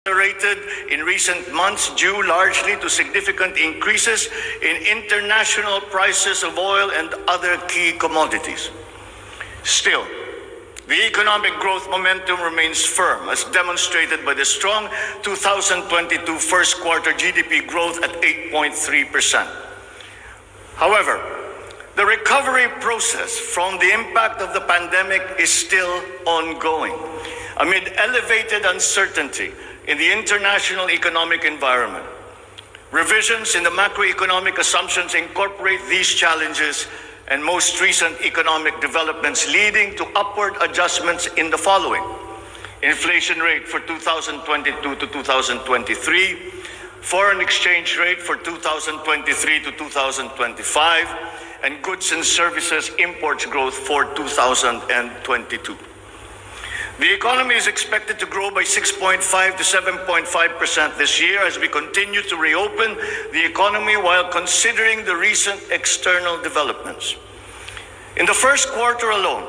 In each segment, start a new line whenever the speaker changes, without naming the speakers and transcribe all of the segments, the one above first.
accelerated in recent months due largely to significant increases in international prices of oil and other key commodities. Still, the economic growth momentum remains firm, as demonstrated by the strong 2022 first quarter GDP growth at 8.3%. However, the recovery process from the impact of the pandemic is still ongoing, amid elevated uncertainty in the international economic environment. Revisions in the macroeconomic assumptions incorporate these challenges and most recent economic developments, leading to upward adjustments in the following: inflation rate for 2022 to 2023, foreign exchange rate for 2023 to 2025, and goods and services imports growth for 2022. The economy is expected to grow by 6.5 to 7.5% this year as we continue to reopen the economy while considering the recent external developments. In the first quarter alone,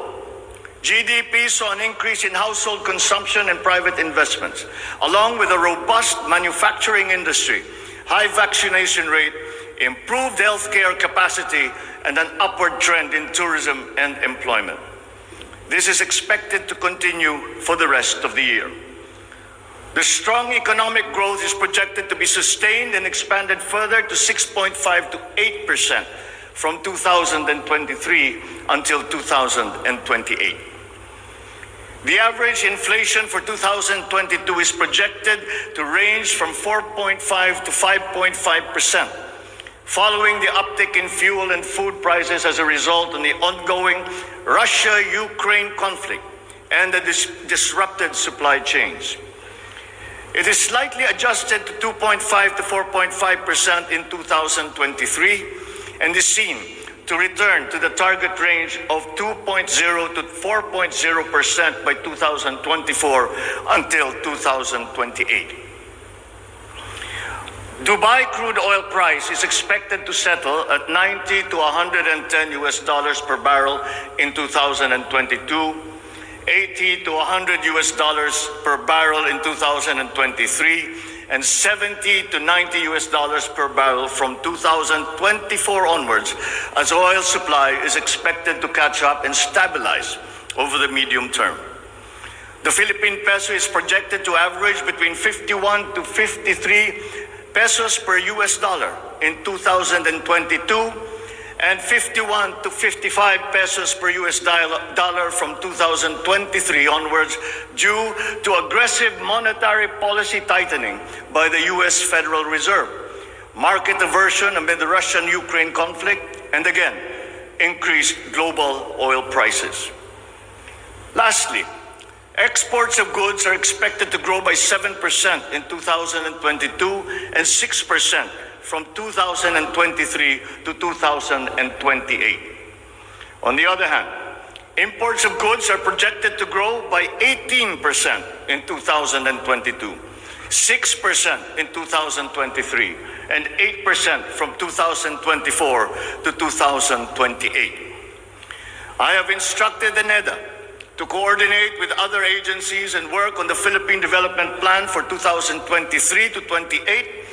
GDP saw an increase in household consumption and private investments, along with a robust manufacturing industry, high vaccination rate, improved healthcare capacity, and an upward trend in tourism and employment. This is expected to continue for the rest of the year. The strong economic growth is projected to be sustained and expanded further to 6.5 to 8% from 2023 until 2028. The average inflation for 2022 is projected to range from 4.5 to 5.5%. Following the uptick in fuel and food prices as a result of the ongoing Russia-Ukraine conflict and the disrupted supply chains. It is slightly adjusted to 2.5 to 4.5% in 2023 and is seen to return to the target range of 2.0 to 4.0% by 2024 until 2028. Dubai crude oil price is expected to settle at 90 to 110 US dollars per barrel in 2022, 80 to 100 US dollars per barrel in 2023, and 70 to 90 US dollars per barrel from 2024 onwards, as oil supply is expected to catch up and stabilize over the medium term. The Philippine peso is projected to average between 51 to 53 pesos per US dollar in 2022 and 51 to 55 pesos per US dollar from 2023 onwards due to aggressive monetary policy tightening by the US Federal Reserve, market aversion amid the Russian-Ukraine conflict, and again, increased global oil prices. Lastly, exports of goods are expected to grow by 7% in 2022 and 6% from 2023 to 2028. On the other hand, imports of goods are projected to grow by 18% in 2022, 6% in 2023, and 8% from 2024 to 2028. I have instructed the NEDA to coordinate with other agencies and work on the Philippine Development Plan for 2023 to 28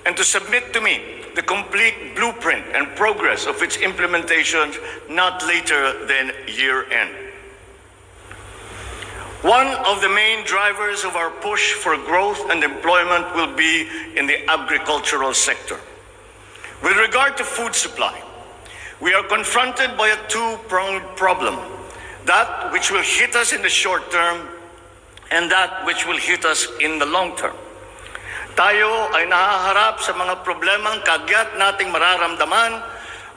and to submit to me the complete blueprint and progress of its implementation not later than year-end. One of the main drivers of our push for growth and employment will be in the agricultural sector. With regard to food supply, we are confronted by a two-pronged problem: that which will hit us in the short term and that which will hit us in the long term. Tayo ay nahaharap sa mga problemang kagyat nating mararamdaman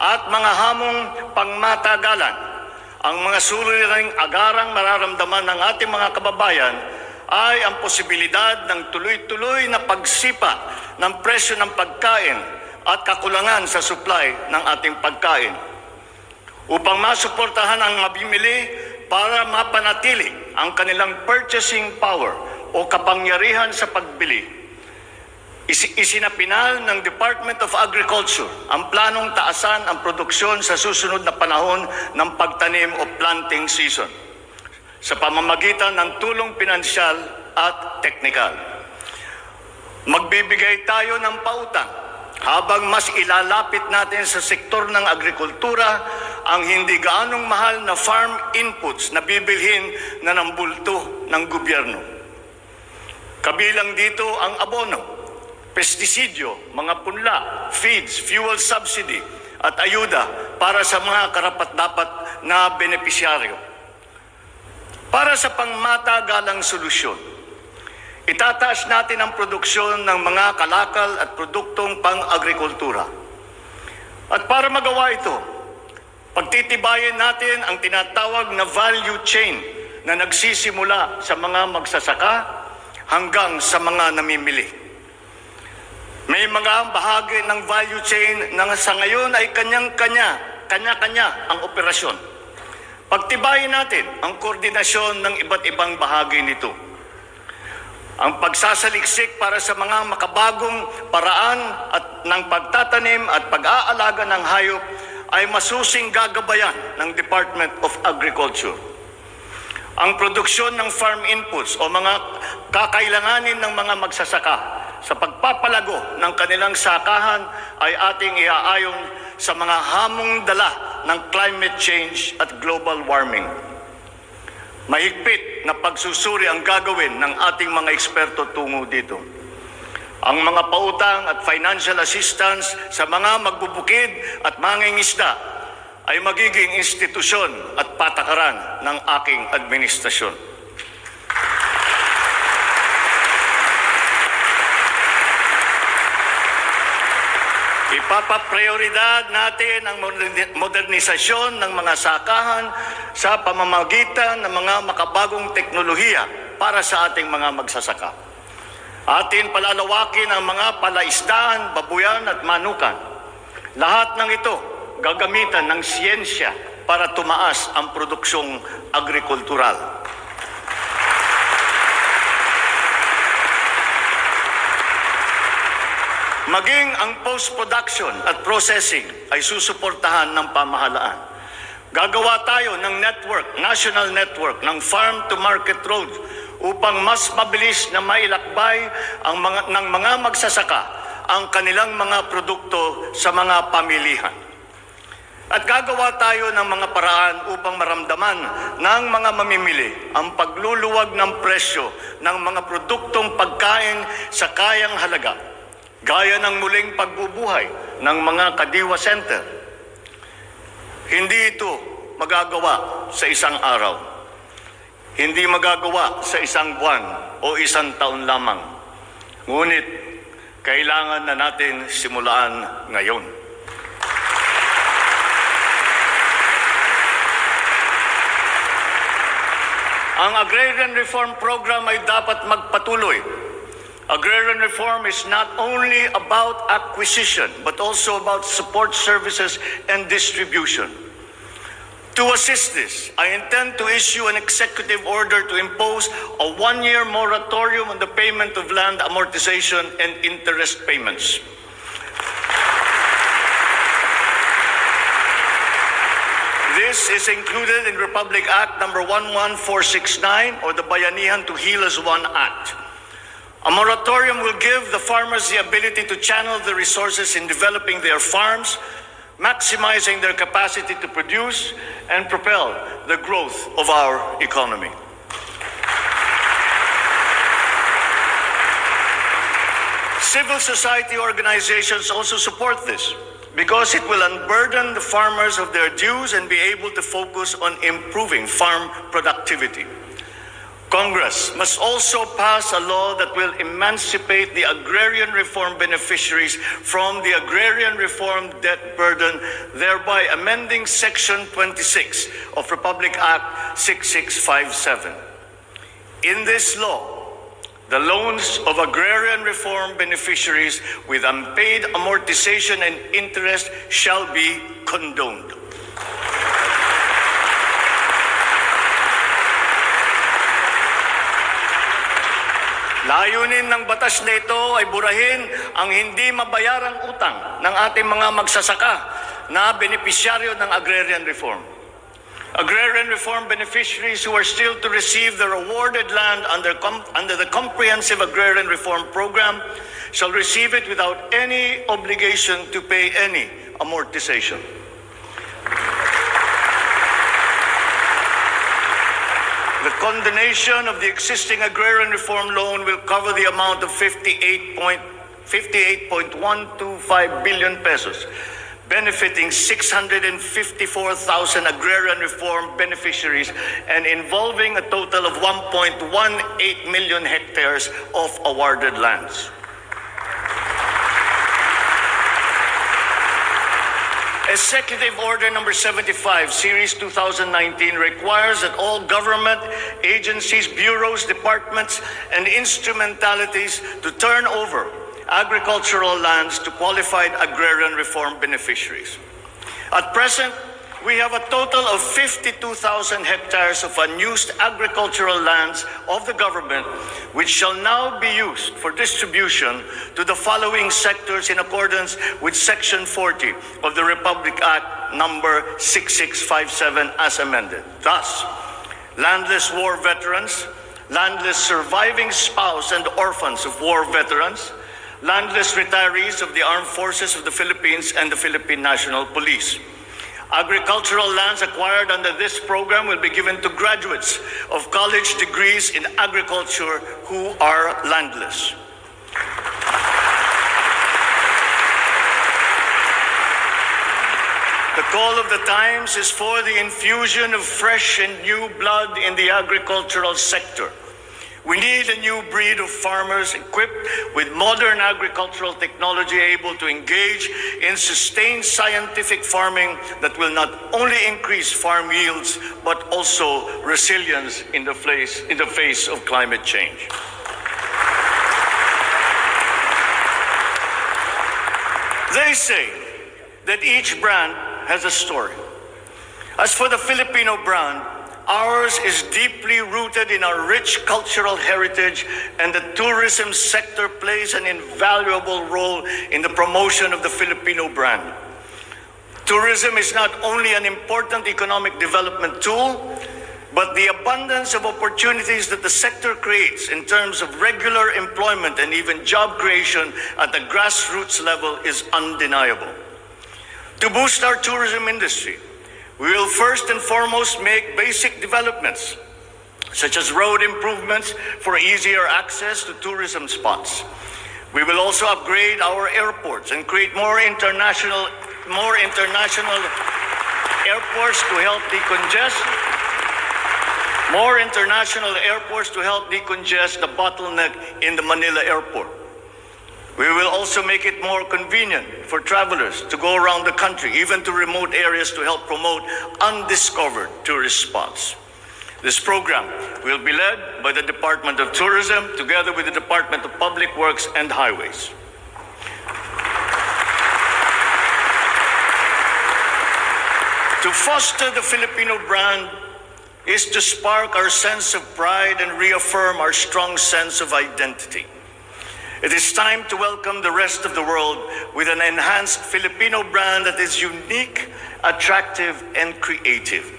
at mga hamong pangmatagalan. Ang mga suliraning agarang mararamdaman ng ating mga kababayan ay ang posibilidad ng tuloy-tuloy na pagsipa ng presyo ng pagkain at kakulangan sa supply ng ating pagkain. Upang masuportahan ang mabimili para mapanatili ang kanilang purchasing power o kapangyarihan sa pagbili, isinapinal ng Department of Agriculture ang planong taasan ang produksyon sa susunod na panahon ng pagtanim o planting season sa pamamagitan ng tulong pinansyal at teknikal. Magbibigay tayo ng pautang habang mas ilalapit natin sa sektor ng agrikultura ang hindi gaanong mahal na farm inputs na bibilhin na ng bulto ng gobyerno. Kabilang dito ang abono, pestisidyo, mga punla, feeds, fuel subsidy at ayuda para sa mga karapat-dapat na benepisyaryo. Para sa pangmatagalang solusyon, itataas natin ang produksyon ng mga kalakal at produktong pang-agrikultura. At para magawa ito, pagtitibayin natin ang tinatawag na value chain na nagsisimula sa mga magsasaka hanggang sa mga namimili. May mga bahagi ng value chain na sa ngayon ay kanya-kanya ang operasyon. Pagtibayin natin ang koordinasyon ng iba't ibang bahagi nito. Ang pagsasaliksik para sa mga makabagong paraan at ng pagtatanim at pag-aalaga ng hayop ay masusing gagabayan ng Department of Agriculture. Ang produksyon ng farm inputs o mga kakailanganin ng mga magsasaka sa pagpapalago ng kanilang sakahan ay ating iaayon sa mga hamong dala ng climate change at global warming. Mahigpit na pagsusuri ang gagawin ng ating mga eksperto tungo dito. Ang mga pautang at financial assistance sa mga magbubukid at mangingisda ay magiging institusyon at patakaran ng aking administrasyon. Ipapaprioridad natin ang modernisasyon ng mga sakahan sa pamamagitan ng mga makabagong teknolohiya para sa ating mga magsasaka. Atin palalawakin ang mga palaisdaan, babuyan at manukan. Lahat ng ito gagamitan ng siyensya para tumaas ang produksyong agrikultural. Maging ang post-production at processing ay susuportahan ng pamahalaan. Gagawa tayo ng national network ng farm-to-market road upang mas mabilis na mailakbay ng mga magsasaka ang kanilang mga produkto sa mga pamilihan. At gagawa tayo ng mga paraan upang maramdaman ng mga mamimili ang pagluluwag ng presyo ng mga produktong pagkain sa kayang halaga, gaya ng muling pagbubuhay ng mga Kadiwa Center. Hindi ito magagawa sa isang araw. Hindi magagawa sa isang buwan o isang taon lamang. Ngunit, kailangan na natin simulaan ngayon. Ang Agrarian Reform Program ay dapat magpatuloy. Agrarian reform is not only about acquisition, but also about support services and distribution. To assist this, I intend to issue an executive order to impose a one-year moratorium on the payment of land amortization and interest payments. This is included in Republic Act number 11469 or the Bayanihan to Heal as One Act. A moratorium will give the farmers the ability to channel the resources in developing their farms, maximizing their capacity to produce and propel the growth of our economy. Civil society organizations also support this because it will unburden the farmers of their dues and be able to focus on improving farm productivity. Congress must also pass a law that will emancipate the agrarian reform beneficiaries from the agrarian reform debt burden, thereby amending Section 26 of Republic Act 6657. In this law, the loans of agrarian reform beneficiaries with unpaid amortization and interest shall be condoned. Layunin ng batas na ito ay burahin ang hindi mabayarang utang ng ating mga magsasaka na benepisyaryo ng agrarian reform. Agrarian reform beneficiaries who are still to receive their awarded land under the Comprehensive Agrarian Reform Program shall receive it without any obligation to pay any amortization. The condonation of the existing agrarian reform loan will cover the amount of 58.125 billion pesos, benefiting 654,000 agrarian reform beneficiaries and involving a total of 1.18 million hectares of awarded lands. Executive Order Number 75, Series 2019 requires that all government agencies, bureaus, departments, and instrumentalities to turn over agricultural lands to qualified agrarian reform beneficiaries. At present, we have a total of 52,000 hectares of unused agricultural lands of the government, which shall now be used for distribution to the following sectors in accordance with Section 40 of the Republic Act number 6657 as amended. Thus, landless war veterans, landless surviving spouse and orphans of war veterans, landless retirees of the Armed Forces of the Philippines and the Philippine National Police. Agricultural lands acquired under this program will be given to graduates of college degrees in agriculture who are landless. The call of the times is for the infusion of fresh and new blood in the agricultural sector. We need a new breed of farmers equipped with modern agricultural technology, able to engage in sustained scientific farming that will not only increase farm yields, but also resilience in the face of climate change. They say that each brand has a story. As for the Filipino brand, ours is deeply rooted in our rich cultural heritage, and the tourism sector plays an invaluable role in the promotion of the Filipino brand. Tourism is not only an important economic development tool, but the abundance of opportunities that the sector creates in terms of regular employment and even job creation at the grassroots level is undeniable. To boost our tourism industry, we will first and foremost make basic developments, such as road improvements for easier access to tourism spots. We will also upgrade our airports and create more international airports to help decongest the bottleneck in the Manila airport. We will also make it more convenient for travelers to go around the country, even to remote areas, to help promote undiscovered tourist spots. This program will be led by the Department of Tourism together with the Department of Public Works and Highways. To foster the Filipino brand is to spark our sense of pride and reaffirm our strong sense of identity. It is time to welcome the rest of the world with an enhanced Filipino brand that is unique, attractive, and creative.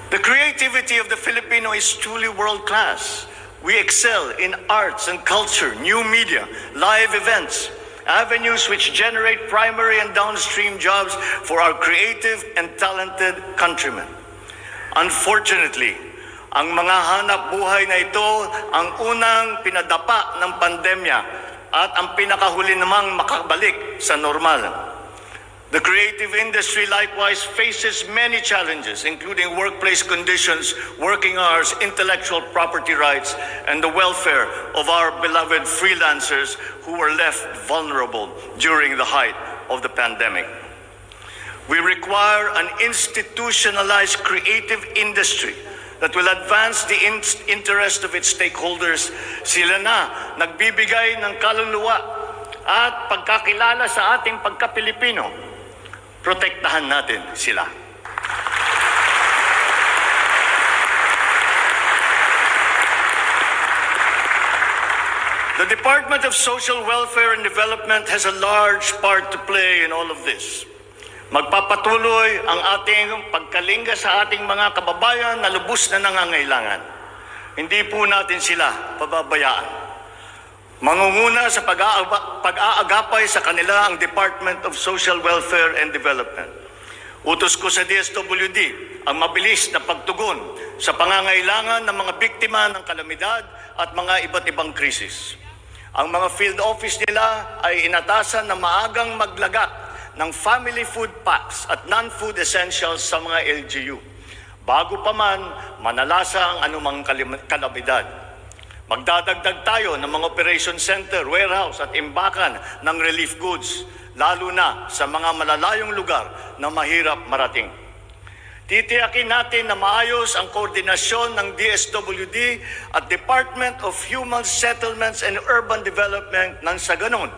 The creativity of the Filipino is truly world-class. We excel in arts and culture, new media, live events, avenues which generate primary and downstream jobs for our creative and talented countrymen. Unfortunately, ang mga hanap buhay na ito ang unang pinadapa ng pandemya at ang pinakahuli namang makabalik sa normal. The creative industry likewise faces many challenges, including workplace conditions, working hours, intellectual property rights, and the welfare of our beloved freelancers who were left vulnerable during the height of the pandemic. We require an institutionalized creative industry that will advance the interest of its stakeholders. Sila na nagbibigay ng kaluluwa at pagkakilala sa ating pagka-Pilipino. Protektahan natin sila. The Department of Social Welfare and Development has a large part to play in all of this. Magpapatuloy ang ating pagkalinga sa ating mga kababayan na lubos na nangangailangan. Hindi po natin sila pababayaan. Mangunguna sa pag-aagapay sa kanila ang Department of Social Welfare and Development. Utos ko sa DSWD ang mabilis na pagtugon sa pangangailangan ng mga biktima ng kalamidad at mga iba't ibang krisis. Ang mga field office nila ay inatasan na maagang maglagak ng family food packs at non-food essentials sa mga LGU bago pa man manalasa ang anumang kalamidad. Magdadagdag tayo ng mga operation center, warehouse at imbakan ng relief goods, lalo na sa mga malalayong lugar na mahirap marating. Titiyakin natin na maayos ang koordinasyon ng DSWD at Department of Human Settlements and Urban Development nang sa ganon,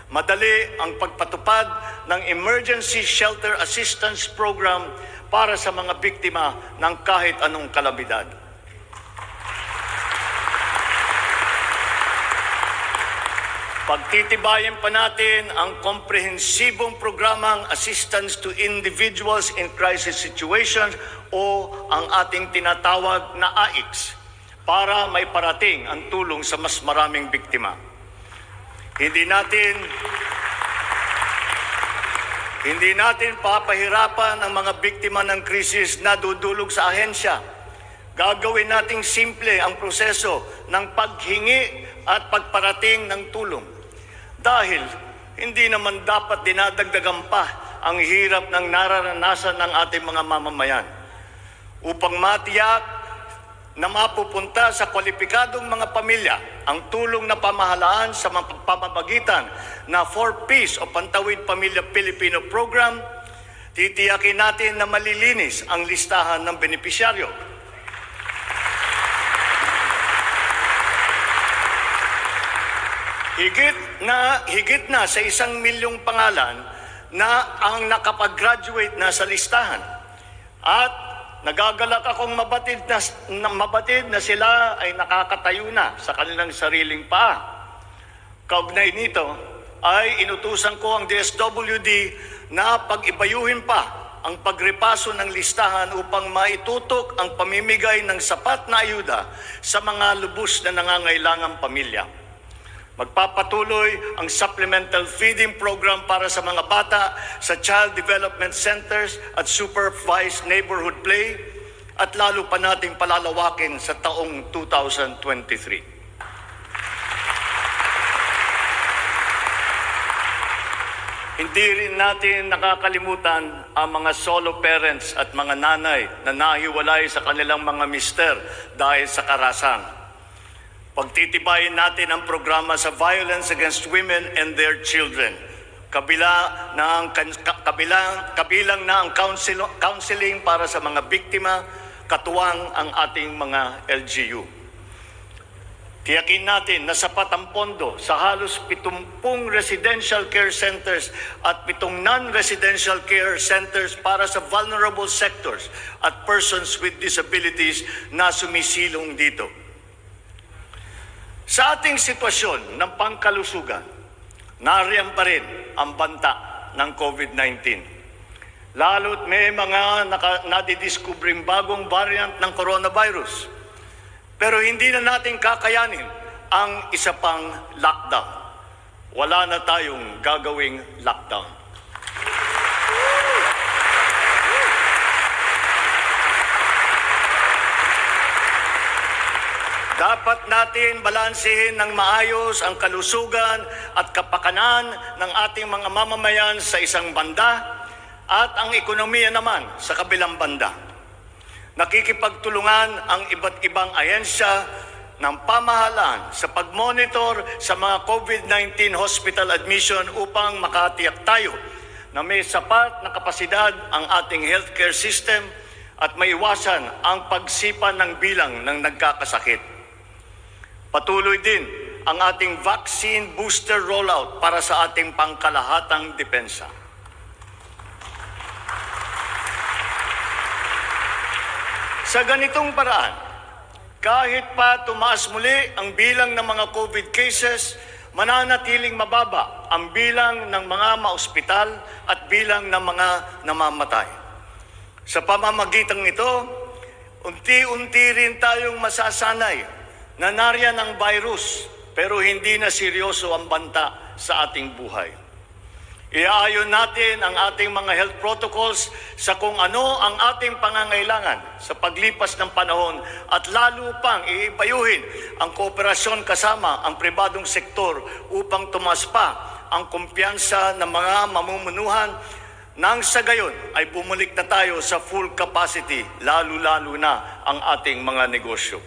madali ang pagpatupad ng Emergency Shelter Assistance Program para sa mga biktima ng kahit anong kalamidad. Pagtitibayin pa natin ang komprehensibong programang Assistance to Individuals in Crisis Situations o ang ating tinatawag na AICS para may parating ang tulong sa mas maraming biktima. Hindi natin papahirapan ang mga biktima ng krisis na dudulog sa ahensya. Gagawin nating simple ang proseso ng paghingi at pagparating ng tulong. Dahil hindi naman dapat dinadagdagan pa ang hirap ng nararanasan ng ating mga mamamayan. Upang matiyak na mapupunta sa kwalipikadong mga pamilya ang tulong na pamahalaan sa pamamagitan na 4Ps o Pantawid Pamilya Pilipino Program, titiyakin natin na malilinis ang listahan ng benepisyaryo. Higit na sa 1 milyong pangalan na ang nakapag-graduate na sa listahan. At nagagalak akong mabatid na sila ay nakakatayo na sa kanilang sariling paa. Kaugnay nito ay inutusan ko ang DSWD na pag-ibayuhin pa ang pagrepaso ng listahan upang maitutok ang pamimigay ng sapat na ayuda sa mga lubos na nangangailangang pamilya. Magpapatuloy ang supplemental feeding program para sa mga bata sa child development centers at supervised neighborhood play at lalo pa nating palalawakin sa taong 2023. Hindi rin natin nakakalimutan ang mga solo parents at mga nanay na nahiwalay sa kanilang mga mister dahil sa karahasan. Pagtitibayin natin ang programa sa violence against women and their children. Kabilang na ang counseling para sa mga biktima, katuwang ang ating mga LGU. Tiyakin natin na sapat ang pondo sa halos 70 residential care centers at 7 non-residential care centers para sa vulnerable sectors at persons with disabilities na sumisilong dito. Sa ating sitwasyon ng pangkalusugan, nariyan pa rin ang banta ng COVID-19. Lalo't may mga nadidiscovering bagong variant ng coronavirus. Pero hindi na natin kakayanin ang isa pang lockdown. Wala na tayong gagawing lockdown. Dapat natin balansehin ng maayos ang kalusugan at kapakanan ng ating mga mamamayan sa isang banda at ang ekonomiya naman sa kabilang banda. Nakikipagtulungan ang iba't ibang ahensya ng pamahalaan sa pagmonitor sa mga COVID-19 hospital admission upang makatiyak tayo na may sapat na kapasidad ang ating healthcare system at maiwasan ang pagsipa ng bilang ng nagkakasakit. Patuloy din ang ating vaccine booster rollout para sa ating pangkalahatang depensa. Sa ganitong paraan, kahit pa tumaas muli ang bilang ng mga COVID cases, mananatiling mababa ang bilang ng mga maospital at bilang ng mga namamatay. Sa pamamagitan nito, unti-unti rin tayong masasanay na nariyan ang virus pero hindi na seryoso ang banta sa ating buhay. Iaayon natin ang ating mga health protocols sa kung ano ang ating pangangailangan sa paglipas ng panahon at lalo pang iibayuhin ang kooperasyon kasama ang pribadong sektor upang tumas pa ang kumpiyansa ng mga mamumunuhan nang sa gayon ay bumalik na tayo sa full capacity, lalo-lalo na ang ating mga negosyo.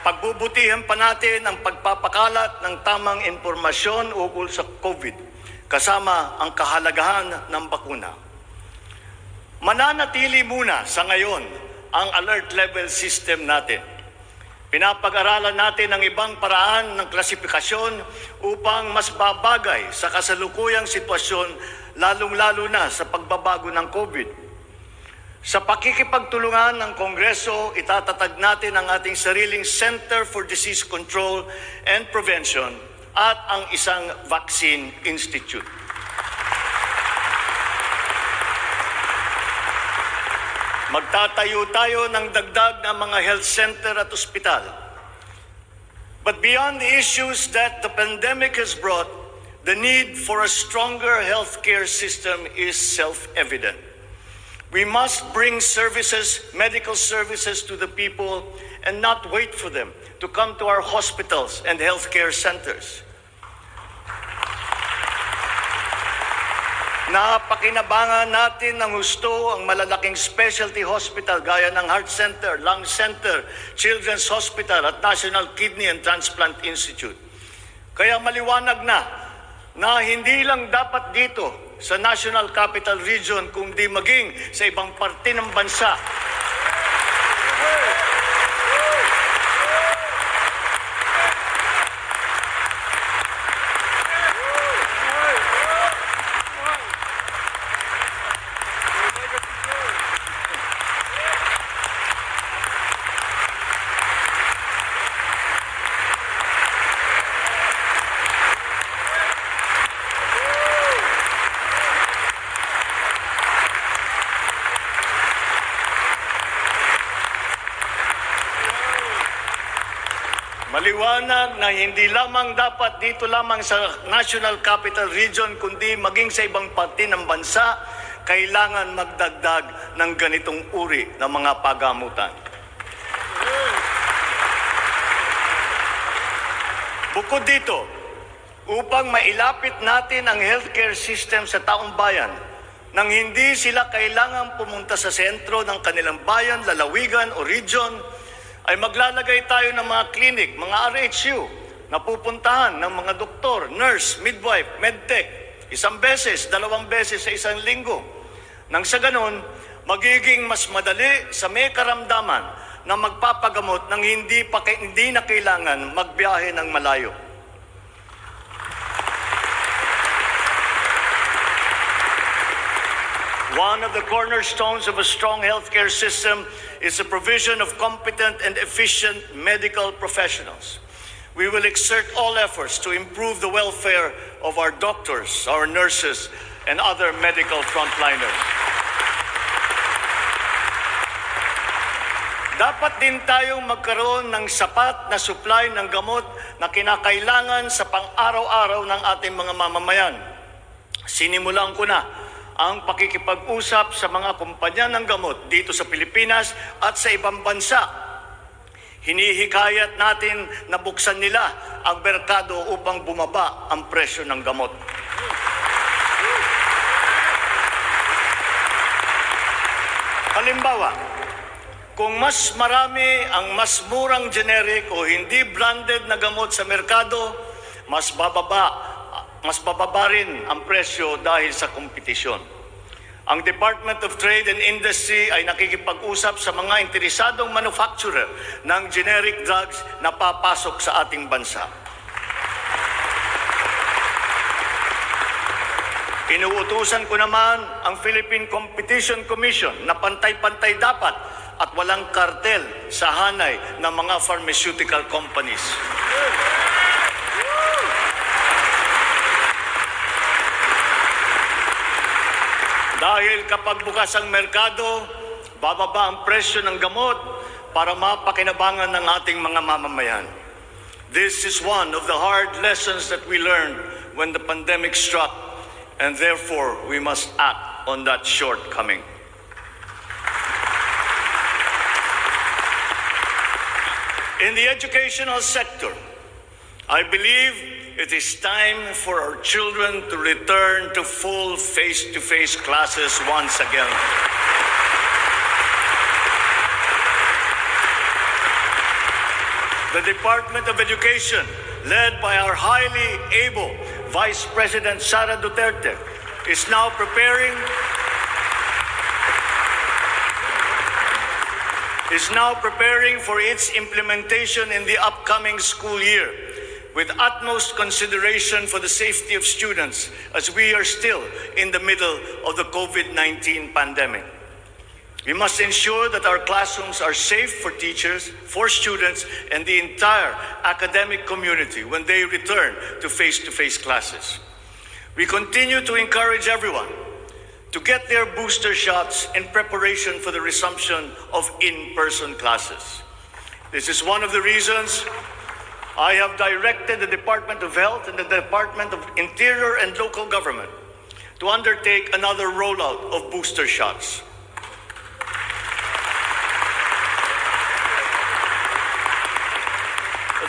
Pagbubutihan pa natin ang pagpapakalat ng tamang impormasyon ukol sa COVID, kasama ang kahalagahan ng bakuna. Mananatili muna sa ngayon ang alert level system natin. Pinapag-aralan natin ang ibang paraan ng klasifikasyon upang mas babagay sa kasalukuyang sitwasyon, lalong-lalo na sa pagbabago ng COVID. Sa pakikipagtulungan ng Kongreso, itatatag natin ang ating sariling Center for Disease Control and Prevention at ang isang Vaccine Institute. Magtatayo tayo ng dagdag na mga health center at ospital. But beyond the issues that the pandemic has brought, the need for a stronger healthcare system is self-evident. We must bring services, medical services to the people and not wait for them to come to our hospitals and healthcare centers. Napakinabangan natin ng husto ang malalaking specialty hospital gaya ng Heart Center, Lung Center, Children's Hospital at National Kidney and Transplant Institute. Kaya maliwanag na hindi lang dapat dito sa National Capital Region kundi maging sa ibang parte ng bansa. Maliwanag na hindi lamang dapat dito lamang sa National Capital Region kundi maging sa ibang parte ng bansa, kailangan magdagdag ng ganitong uri ng mga pagamutan. Bukod dito, upang mailapit natin ang healthcare system sa taong bayan, nang hindi sila kailangang pumunta sa sentro ng kanilang bayan, lalawigan o region, ay maglalagay tayo ng mga clinic, mga RHU, na pupuntahan ng mga doktor, nurse, midwife, medtech, 1 beses, 2 beses sa isang linggo. Nang sa ganon, magiging mas madali sa may karamdaman na magpapagamot nang hindi na kailangan magbiyahe ng malayo. One of the cornerstones of a strong healthcare system is the provision of competent and efficient medical professionals. We will exert all efforts to improve the welfare of our doctors, our nurses, and other medical frontliners. Dapat din tayong magkaroon ng sapat na supply ng gamot na kinakailangan sa pang-araw-araw ng ating mga mamamayan. Sinimulan ko na ang pakikipag-usap sa mga kumpanya ng gamot dito sa Pilipinas at sa ibang bansa. Hinihikayat natin na buksan nila ang merkado upang bumaba ang presyo ng gamot. Halimbawa, kung mas marami ang mas murang generic o hindi branded na gamot sa merkado, mas bababa rin ang presyo dahil sa kompetisyon. Ang Department of Trade and Industry ay nakikipag-usap sa mga interesadong manufacturer ng generic drugs na papasok sa ating bansa. Inuutusan ko naman ang Philippine Competition Commission na pantay-pantay dapat at walang kartel sa hanay ng mga pharmaceutical companies. Dahil kapag bukas ang merkado, bababa ang presyo ng gamot para mapakinabangan ng ating mga mamamayan. This is one of the hard lessons that we learned when the pandemic struck, and therefore we must act on that shortcoming. In the educational sector, I believe it is time for our children to return to full face-to-face classes once again. The Department of Education, led by our highly able Vice President Sara Duterte, is now preparing for its implementation in the upcoming school year, with utmost consideration for the safety of students as we are still in the middle of the COVID-19 pandemic. We must ensure that our classrooms are safe for teachers, for students, and the entire academic community when they return to face-to-face classes. We continue to encourage everyone to get their booster shots in preparation for the resumption of in-person classes. This is one of the reasons I have directed the Department of Health and the Department of Interior and Local Government to undertake another rollout of booster shots.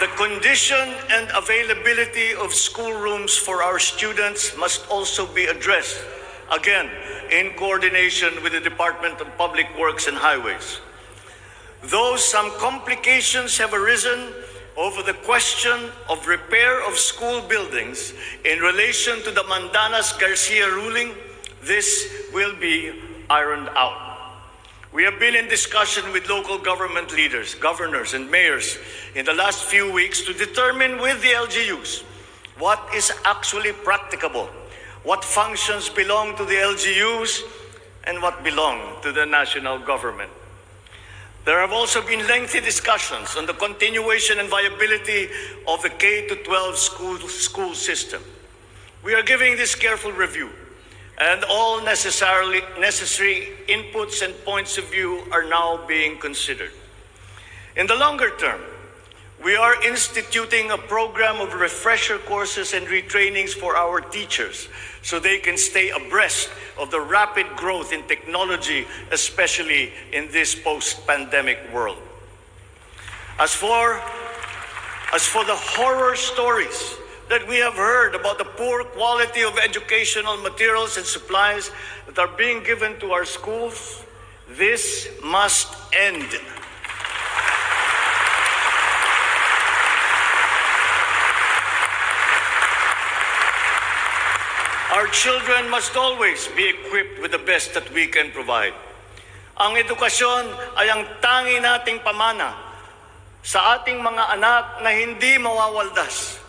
The condition and availability of schoolrooms for our students must also be addressed, again, in coordination with the Department of Public Works and Highways. Though some complications have arisen over the question of repair of school buildings in relation to the Mandanas-Garcia ruling, this will be ironed out. We have been in discussion with local government leaders, governors, and mayors in the last few weeks to determine with the LGUs what is actually practicable, what functions belong to the LGUs, and what belong to the national government. There have also been lengthy discussions on the continuation and viability of the K-12 school system. We are giving this careful review, and all necessary inputs and points of view are now being considered. In the longer term, we are instituting a program of refresher courses and retrainings for our teachers so they can stay abreast of the rapid growth in technology, especially in this post-pandemic world. As for the horror stories that we have heard about the poor quality of educational materials and supplies that are being given to our schools, this must end. Our children must always be equipped with the best that we can provide. Ang edukasyon ay ang tangi nating pamana sa ating mga anak na hindi mawawaldas.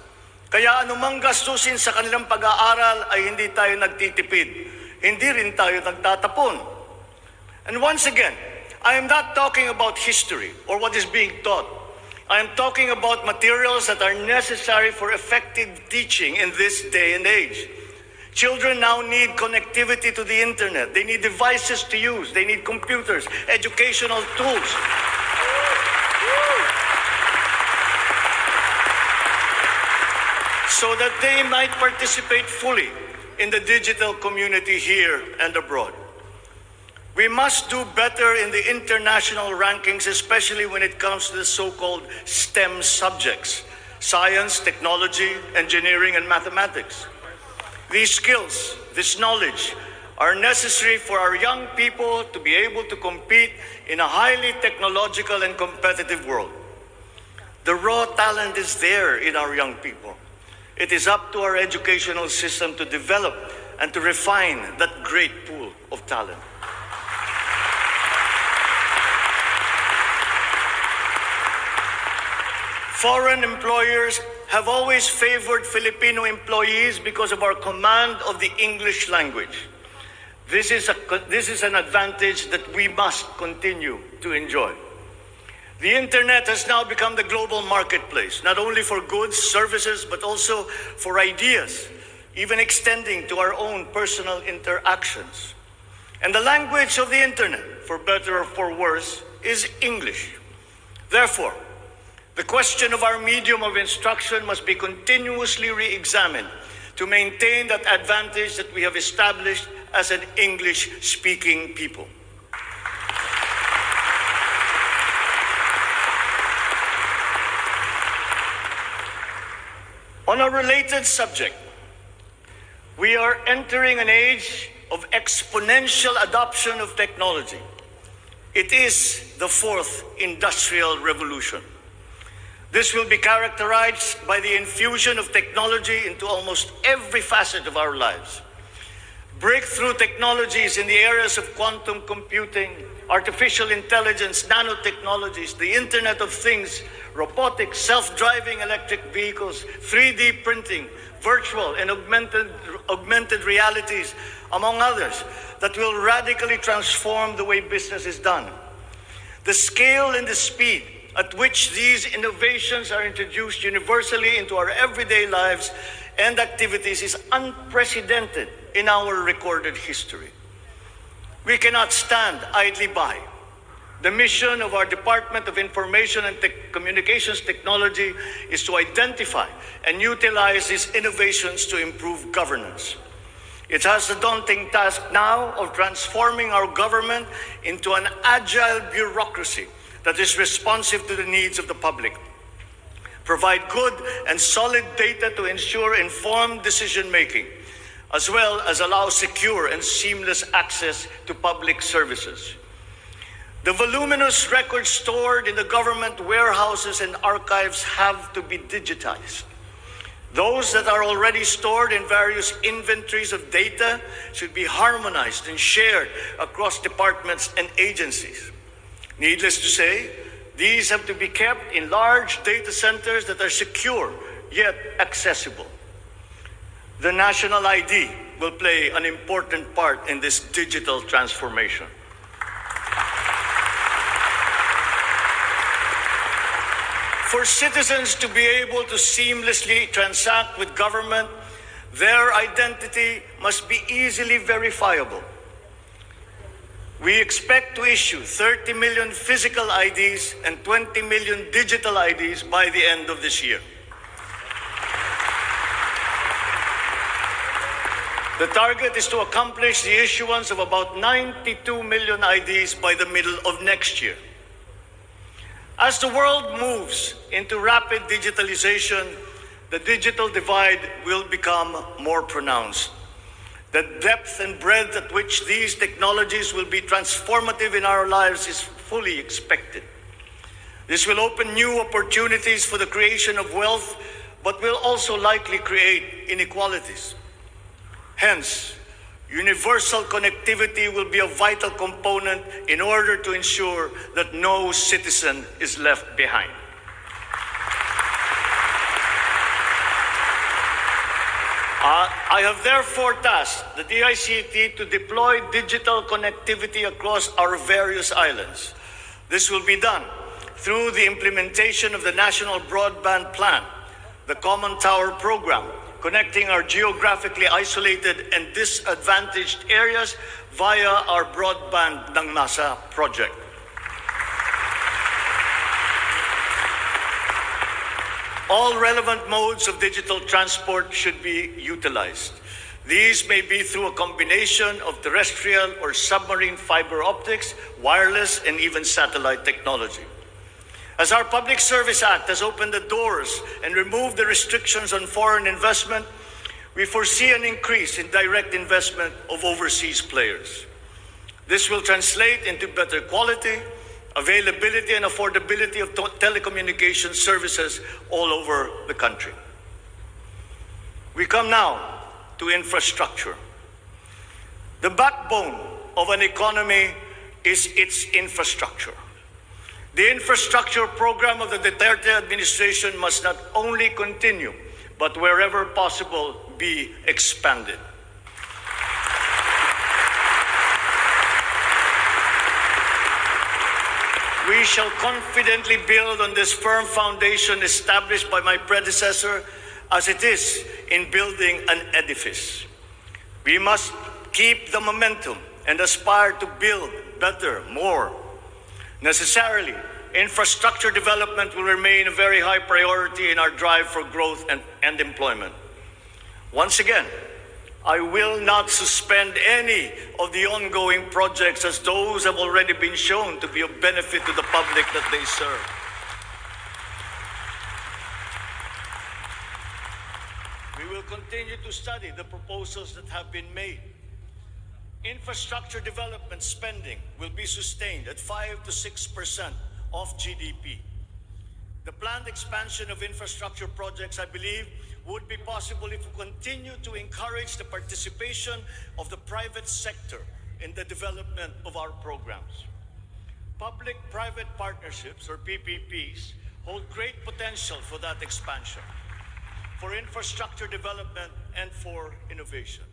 Kaya anumang gastusin sa kanilang pag-aaral ay hindi tayo nagtitipid. Hindi rin tayo nagtatapon. And once again, I am not talking about history or what is being taught. I am talking about materials that are necessary for effective teaching in this day and age. Children now need connectivity to the internet. They need devices to use. They need computers, educational tools. So that they might participate fully in the digital community here and abroad. We must do better in the international rankings, especially when it comes to the so-called STEM subjects: science, technology, engineering, and mathematics. These skills, this knowledge, are necessary for our young people to be able to compete in a highly technological and competitive world. The raw talent is there in our young people. It is up to our educational system to develop and to refine that great pool of talent. Foreign employers have always favored Filipino employees because of our command of the English language. This is an advantage that we must continue to enjoy. The internet has now become the global marketplace, not only for goods, services, but also for ideas, even extending to our own personal interactions. And the language of the internet, for better or for worse, is English. Therefore, the question of our medium of instruction must be continuously re-examined to maintain that advantage that we have established as an English-speaking people. On a related subject, we are entering an age of exponential adoption of technology. It is the fourth industrial revolution. This will be characterized by the infusion of technology into almost every facet of our lives. Breakthrough technologies in the areas of quantum computing, artificial intelligence, nanotechnologies, the Internet of Things, robotics, self-driving electric vehicles, 3D printing, virtual and augmented realities, among others, that will radically transform the way business is done. The scale and the speed at which these innovations are introduced universally into our everyday lives and activities is unprecedented in our recorded history. We cannot stand idly by. The mission of our Department of Information and Communications Technology is to identify and utilize these innovations to improve governance. It has the daunting task now of transforming our government into an agile bureaucracy that is responsive to the needs of the public, provide good and solid data to ensure informed decision-making, as well as allow secure and seamless access to public services. The voluminous records stored in the government warehouses and archives have to be digitized. Those that are already stored in various inventories of data should be harmonized and shared across departments and agencies. Needless to say, these have to be kept in large data centers that are secure yet accessible. The national ID will play an important part in this digital transformation. For citizens to be able to seamlessly transact with government, their identity must be easily verifiable. We expect to issue 30 million physical IDs and 20 million digital IDs by the end of this year. The target is to accomplish the issuance of about 92 million IDs by the middle of next year. As the world moves into rapid digitalization, the digital divide will become more pronounced. The depth and breadth at which these technologies will be transformative in our lives is fully expected. This will open new opportunities for the creation of wealth, but will also likely create inequalities. Hence, universal connectivity will be a vital component in order to ensure that no citizen is left behind. I have therefore tasked the DICT to deploy digital connectivity across our various islands. This will be done through the implementation of the National Broadband Plan, the Common Tower Program, connecting our geographically isolated and disadvantaged areas via our Broadband ng Masa project. All relevant modes of digital transport should be utilized. These may be through a combination of terrestrial or submarine fiber optics, wireless, and even satellite technology. As our Public Service Act has opened the doors and removed the restrictions on foreign investment, we foresee an increase in direct investment of overseas players. This will translate into better quality, availability, and affordability of telecommunication services all over the country. We come now to infrastructure. The backbone of an economy is its infrastructure. The infrastructure program of the Duterte administration must not only continue, but wherever possible, be expanded. we shall confidently build on this firm foundation established by my predecessor, as it is in building an edifice. We must keep the momentum and aspire to build better, more. Necessarily, infrastructure development will remain a very high priority in our drive for growth and employment. Once again, I will not suspend any of the ongoing projects, as those have already been shown to be of benefit to the public that they serve. We will continue to study the proposals that have been made. Infrastructure development spending will be sustained at 5 to 6% of GDP. The planned expansion of infrastructure projects, I believe, would be possible if we continue to encourage the participation of the private sector in the development of our programs. Public-private partnerships, or PPPs, hold great potential for that expansion, for infrastructure development and for innovation.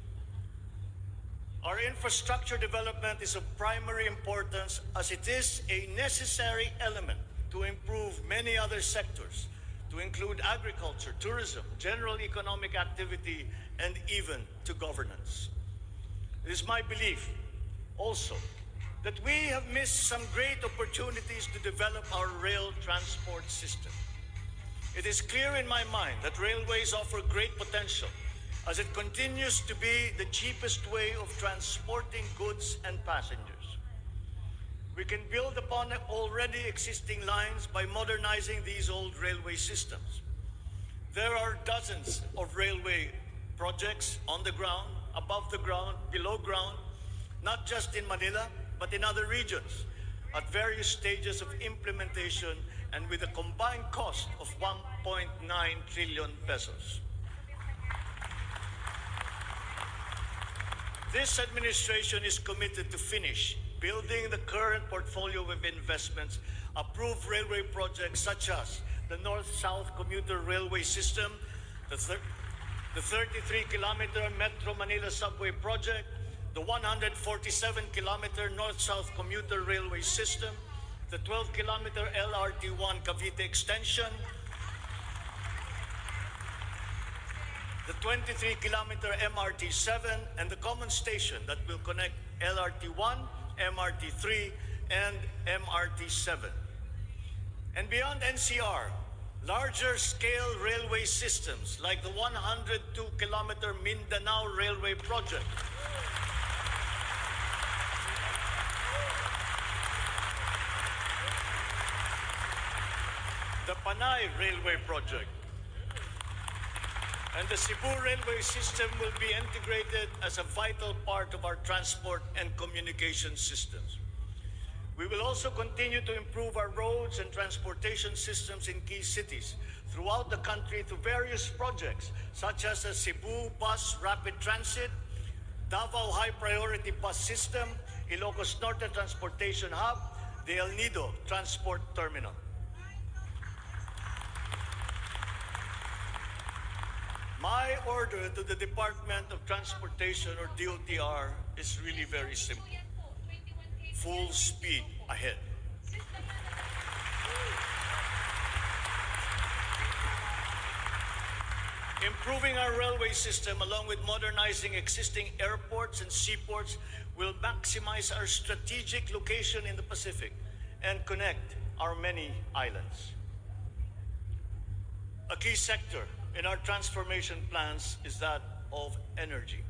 Our infrastructure development is of primary importance, as it is a necessary element to improve many other sectors, to include agriculture, tourism, general economic activity, and even to governance. It is my belief also that we have missed some great opportunities to develop our rail transport system. It is clear in my mind that railways offer great potential, as it continues to be the cheapest way of transporting goods and passengers. We can build upon already existing lines by modernizing these old railway systems. There are dozens of railway projects on the ground, above the ground, below ground, not just in Manila, but in other regions, at various stages of implementation and with a combined cost of 1.9 trillion pesos. This administration is committed to finish building the current portfolio of investments, approved railway projects such as the North-South Commuter Railway System, the 33-kilometer Metro Manila Subway Project, the 147-kilometer North-South Commuter Railway System, the 12-kilometer LRT-1 Cavite Extension, the 23-kilometer MRT-7, and the common station that will connect LRT-1, MRT-3, and MRT-7. And beyond NCR, larger scale railway systems like the 102-kilometer Mindanao Railway Project, the Panay Railway Project, and the Cebu railway system will be integrated as a vital part of our transport and communication systems. We will also continue to improve our roads and transportation systems in key cities throughout the country through various projects, such as the Cebu Bus Rapid Transit, Davao High Priority Bus System, Ilocos Norte Transportation Hub, the El Nido Transport Terminal. My order to the Department of Transportation, or DOTR, is really very simple. Full speed ahead. Improving our railway system, along with modernizing existing airports and seaports, will maximize our strategic location in the Pacific and connect our many islands. A key sector in our transformation plans is that of energy.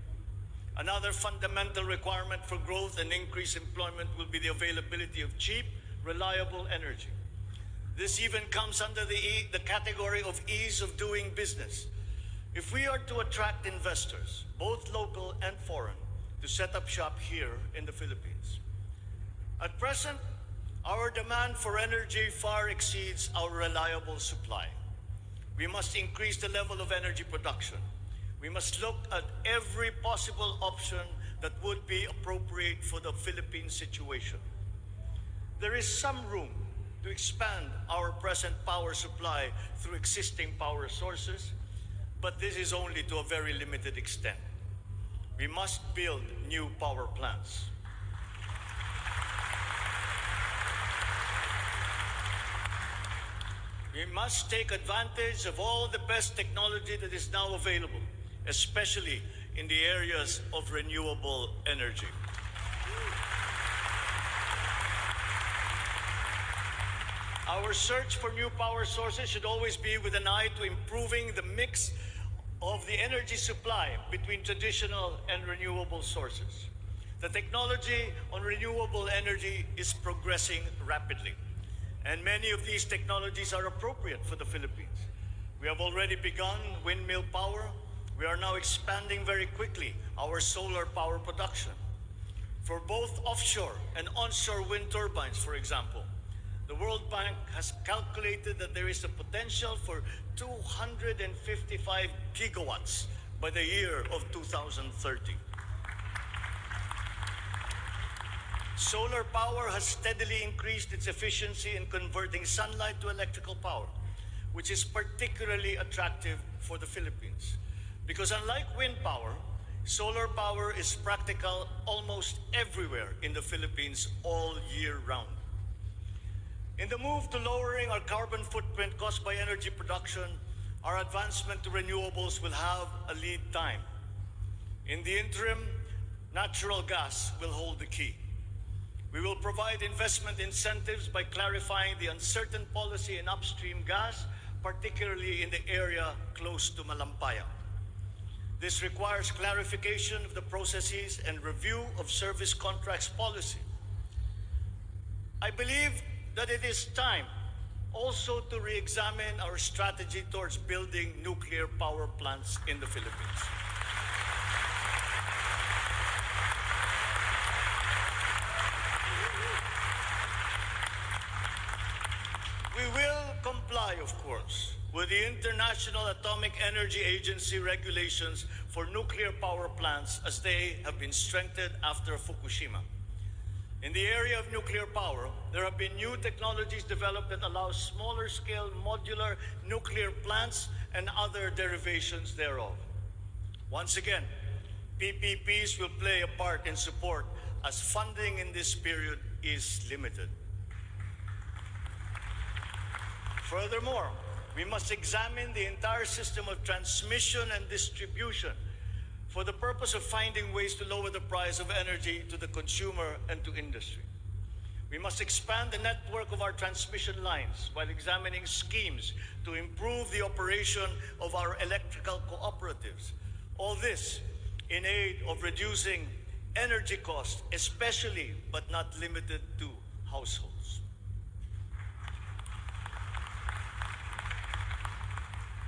Another fundamental requirement for growth and increased employment will be the availability of cheap, reliable energy. This even comes under the category of ease of doing business. If we are to attract investors, both local and foreign, to set up shop here in the Philippines. At present, our demand for energy far exceeds our reliable supply. We must increase the level of energy production. We must look at every possible option that would be appropriate for the Philippine situation. There is some room to expand our present power supply through existing power sources, but this is only to a very limited extent. We must build new power plants. We must take advantage of all the best technology that is now available, especially in the areas of renewable energy. Our search for new power sources should always be with an eye to improving the mix of the energy supply between traditional and renewable sources. The technology on renewable energy is progressing rapidly, and many of these technologies are appropriate for the Philippines. We have already begun windmill power. We are now expanding very quickly our solar power production. For both offshore and onshore wind turbines, for example, the World Bank has calculated that there is a potential for 255 gigawatts by the year of 2030. Solar power has steadily increased its efficiency in converting sunlight to electrical power, which is particularly attractive for the Philippines. Because unlike wind power, solar power is practical almost everywhere in the Philippines all year round. In the move to lowering our carbon footprint caused by energy production, our advancement to renewables will have a lead time. In the interim, natural gas will hold the key. We will provide investment incentives by clarifying the uncertain policy in upstream gas, particularly in the area close to Malampaya. This requires clarification of the processes and review of service contracts policy. I believe that it is time also to re-examine our strategy towards building nuclear power plants in the Philippines. We will comply, of course, with the International Atomic Energy Agency regulations for nuclear power plants as they have been strengthened after Fukushima. In the area of nuclear power, there have been new technologies developed that allow smaller scale modular nuclear plants and other derivations thereof. Once again, PPPs will play a part in support as funding in this period is limited. Furthermore, we must examine the entire system of transmission and distribution for the purpose of finding ways to lower the price of energy to the consumer and to industry. We must expand the network of our transmission lines while examining schemes to improve the operation of our electrical cooperatives. All this in aid of reducing energy costs, especially but not limited to households.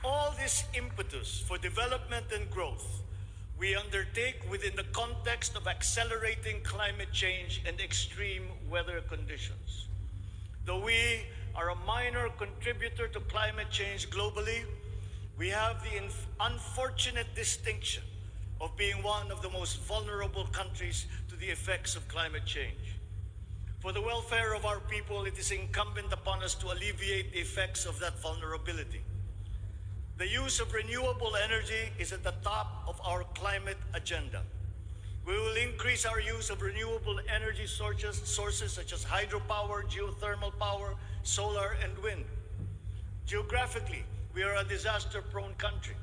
All this impetus for development and growth we undertake within the context of accelerating climate change and extreme weather conditions. Though we are a minor contributor to climate change globally, we have the unfortunate distinction of being one of the most vulnerable countries to the effects of climate change. For the welfare of our people, it is incumbent upon us to alleviate the effects of that vulnerability. The use of renewable energy is at the top of our climate agenda. We will increase our use of renewable energy sources such as hydropower, geothermal power, solar, and wind. Geographically, we are a disaster-prone country.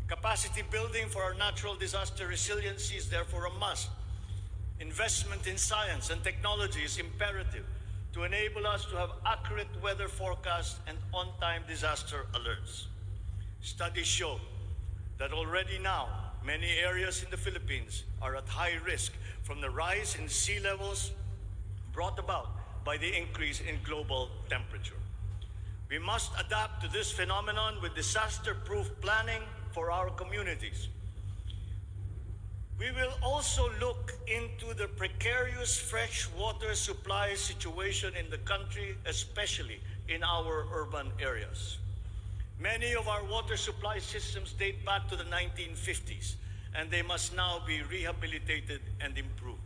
Capacity building for our natural disaster resiliency is therefore a must. Investment in science and technology is imperative to enable us to have accurate weather forecasts and on-time disaster alerts. Studies show that already now, many areas in the Philippines are at high risk from the rise in sea levels brought about by the increase in global temperature. We must adapt to this phenomenon with disaster-proof planning for our communities. We will also look into the precarious fresh water supply situation in the country, especially in our urban areas. Many of our water supply systems date back to the 1950s, and they must now be rehabilitated and improved.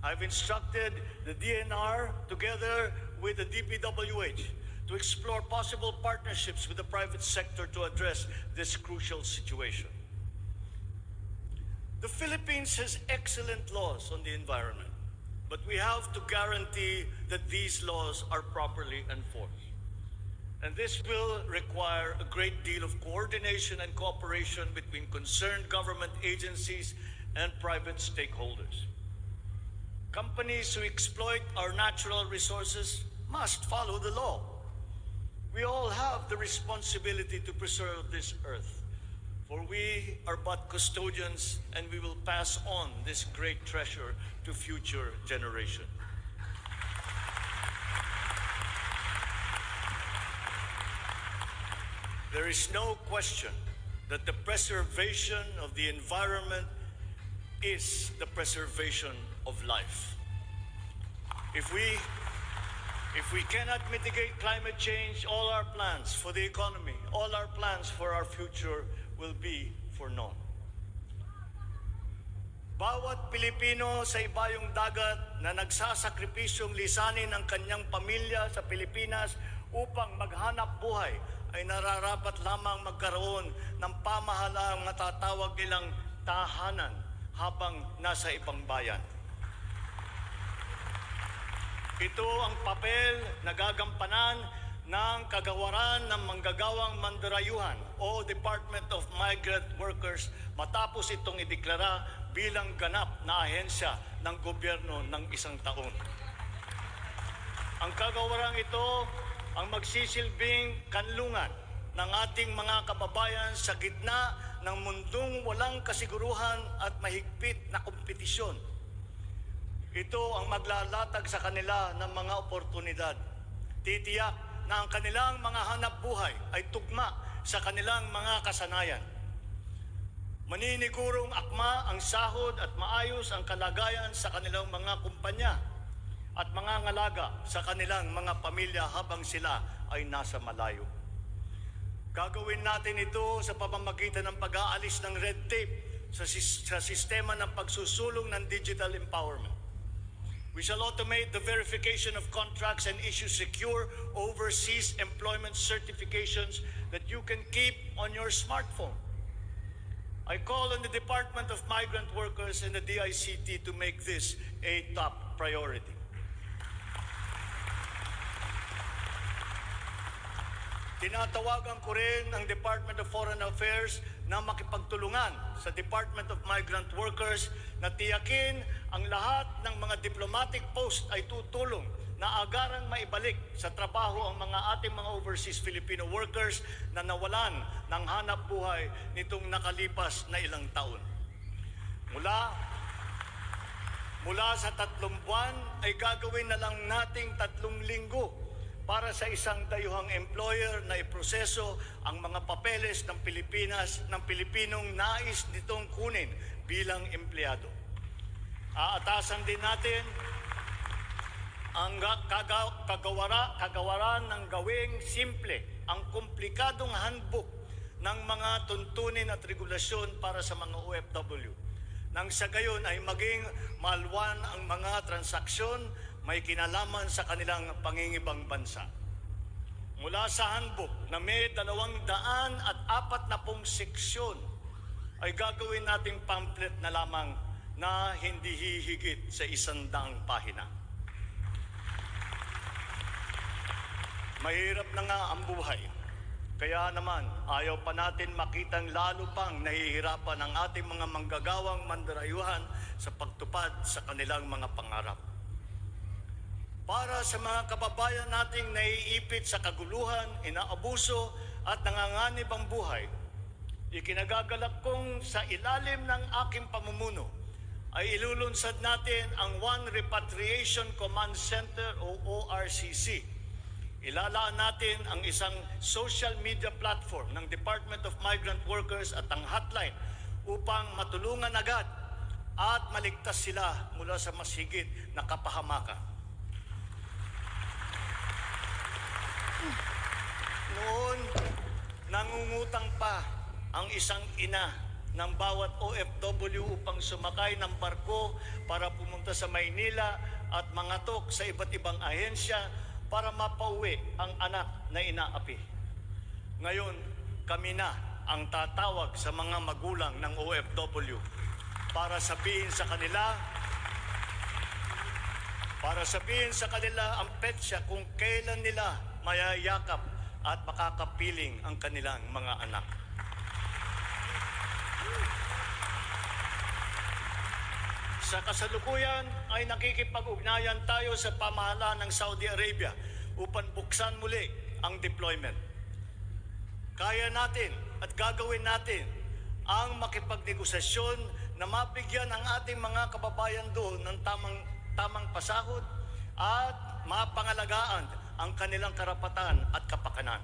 I've instructed the DNR together with the DPWH to explore possible partnerships with the private sector to address this crucial situation. The Philippines has excellent laws on the environment, but we have to guarantee that these laws are properly enforced. And this will require a great deal of coordination and cooperation between concerned government agencies and private stakeholders. Companies who exploit our natural resources must follow the law. We all have the responsibility to preserve this earth, for we are but custodians and we will pass on this great treasure to future generations. There is no question that the preservation of the environment is the preservation of life. If we cannot mitigate climate change, all our plans for the economy, all our plans for our future will be for naught. Bawat Pilipino sa ibayong dagat na nagsasakripisyong lisanin ang kanyang pamilya sa Pilipinas upang maghanap buhay ay nararapat lamang magkaroon ng pamahalaang matatawag nilang tahanan habang nasa ibang bayan. Ito ang papel na gagampanan ng kagawaran ng manggagawang mandarayuhan o Department of Migrant Workers matapos itong ideklara bilang ganap na ahensya ng gobyerno ng isang taon. Ang kagawarang ito ang magsisilbing kanlungan ng ating mga kababayan sa gitna ng mundong walang kasiguruhan at mahigpit na kompetisyon. Ito ang maglalatag sa kanila ng mga oportunidad. Titiyak na ang kanilang mga hanap buhay ay tugma sa kanilang mga kasanayan. Maninigurong akma ang sahod at maayos ang kalagayan sa kanilang mga kumpanya at mga ngalaga sa kanilang mga pamilya habang sila ay nasa malayo. Gagawin natin ito sa pamamagitan ng pag-aalis ng red tape sa sistema ng pagsusulong ng digital empowerment. We shall automate the verification of contracts and issue secure overseas employment certifications that you can keep on your smartphone. I call on the Department of Migrant Workers and the DICT to make this a top priority. Tinatawagan ko rin ang Department of Foreign Affairs na makipagtulungan sa Department of Migrant Workers na tiyakin ang lahat ng mga diplomatic post ay tutulong na agarang maibalik sa trabaho ang mga ating mga overseas Filipino workers na nawalan ng hanap buhay nitong nakalipas na ilang taon. Mula sa 3 buwan ay gagawin na lang nating 3 linggo para sa isang dayuhang employer na iproseso ang mga papeles ng Pilipinas ng Pilipinong nais nitong kunin bilang empleyado. Aatasan din natin ang kagawaran ng gawing simple ang komplikadong handbook ng mga tuntunin at regulasyon para sa mga OFW. Nang sa gayon ay maging malwan ang mga transaksyon may kinalaman sa kanilang pangingibang bansa. Mula sa handbook na may 240 seksyon ay gagawin nating pamphlet na lamang na hindi hihigit sa 100 pahina. Mahirap na nga ang buhay. Kaya naman, ayaw pa natin makitang lalo pang nahihirapan ang ating mga manggagawang mandarayuhan sa pagtupad sa kanilang mga pangarap. Para sa mga kababayan nating naiipit sa kaguluhan, inaabuso at nanganganib ang buhay, ikinagagalak kong sa ilalim ng aking pamumuno ay ilulunsad natin ang One Repatriation Command Center o ORCC. Ilalaan natin ang isang social media platform ng Department of Migrant Workers at ang hotline upang matulungan agad at maligtas sila mula sa mas higit na kapahamakan. Noon, nangungutang pa ang isang ina ng bawat OFW upang sumakay ng barko para pumunta sa Maynila at mangatok sa iba't ibang ahensya para mapauwi ang anak na inaapi. Ngayon, kami na ang tatawag sa mga magulang ng OFW para sabihin sa kanila ang petsa kung kailan nila mayayakap at makakapiling ang kanilang mga anak. Sa kasalukuyan ay nakikipag-ugnayan tayo sa pamahalaan ng Saudi Arabia upang buksan muli ang deployment. Kaya natin at gagawin natin ang makipagnegosasyon na mabigyan ang ating mga kababayan doon ng tamang pasahod at mapangalagaan ang kanilang karapatan at kapakanan.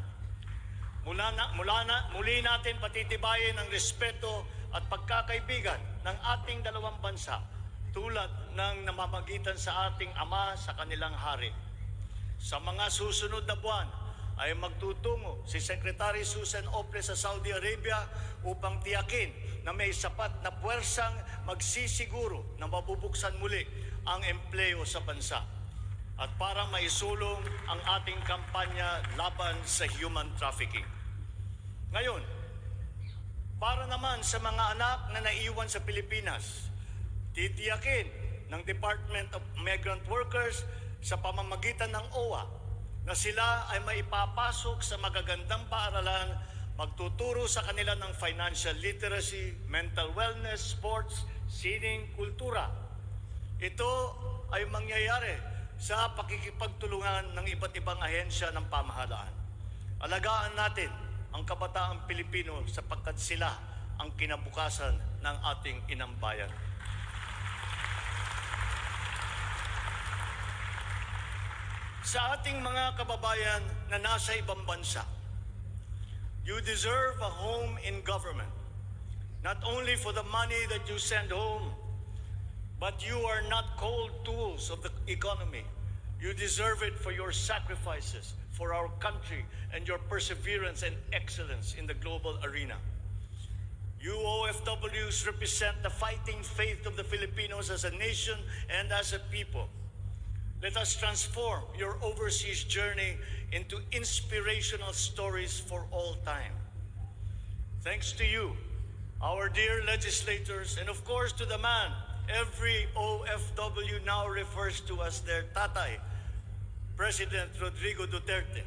Muli natin patitibayin ang respeto at pagkakaibigan ng ating dalawang bansa tulad ng namamagitan sa ating ama sa kanilang hari. Sa mga susunod na buwan ay magtutungo si Secretary Susan Ople sa Saudi Arabia upang tiyakin na may sapat na puwersang magsisiguro na mabubuksan muli ang empleo sa bansa at para maisulong ang ating kampanya laban sa human trafficking. Ngayon, para naman sa mga anak na naiwan sa Pilipinas, titiyakin ng Department of Migrant Workers sa pamamagitan ng OWA na sila ay maipapasok sa magagandang paaralan, magtuturo sa kanila ng financial literacy, mental wellness, sports, sining, kultura. Ito ay mangyayari sa pakikipagtulungan ng iba't ibang ahensya ng pamahalaan. Alagaan natin ang kabataang Pilipino sapagkat sila ang kinabukasan ng ating inang bayan. Sa ating mga kababayan na nasa ibang bansa, you deserve a home in government, not only for the money that you send home, but you are not cold tools of the economy. You deserve it for your sacrifices for our country and your perseverance and excellence in the global arena. You OFWs represent the fighting faith of the Filipinos as a nation and as a people. Let us transform your overseas journey into inspirational stories for all time. Thanks to you, our dear legislators, and of course to the man every OFW now refers to as their tatay, President Rodrigo Duterte.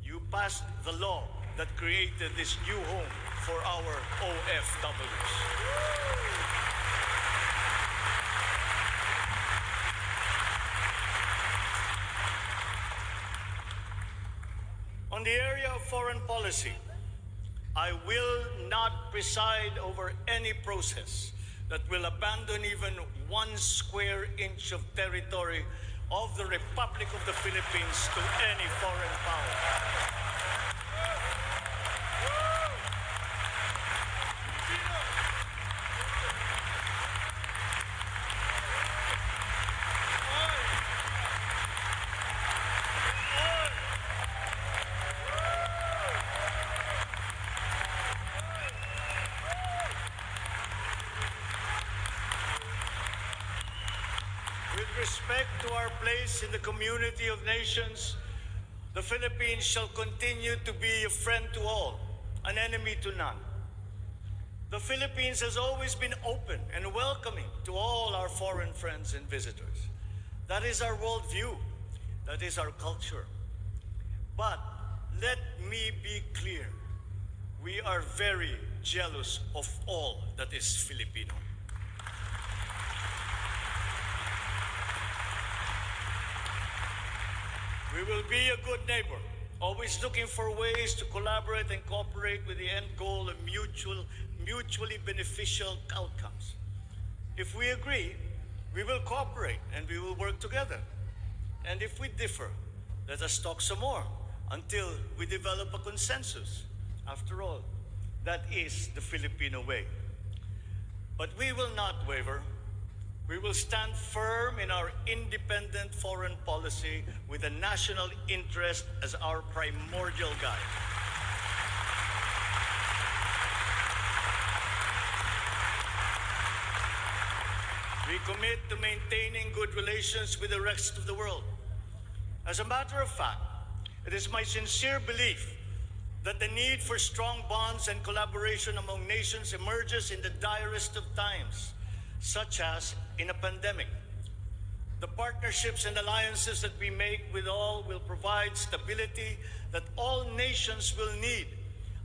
You passed the law that created this new home for our OFWs. On the area of foreign policy, I will not preside over any process that will abandon even 1 square inch of territory of the Republic of the Philippines to any foreign power. With respect to our place in the community of nations, the Philippines shall continue to be a friend to all, an enemy to none. The Philippines has always been open and welcoming to all our foreign friends and visitors. That is our worldview. That is our culture. But let me be clear. We are very jealous of all that is Filipino. We will be a good neighbor, always looking for ways to collaborate and cooperate with the end goal of mutually beneficial outcomes. If we agree, we will cooperate and we will work together. And if we differ, let us talk some more until we develop a consensus. After all, that is the Filipino way. But we will not waver. We will stand firm in our independent foreign policy with the national interest as our primordial guide. We commit to maintaining good relations with the rest of the world. As a matter of fact, it is my sincere belief that the need for strong bonds and collaboration among nations emerges in the direst of times, such as in a pandemic. The partnerships and alliances that we make with all will provide stability that all nations will need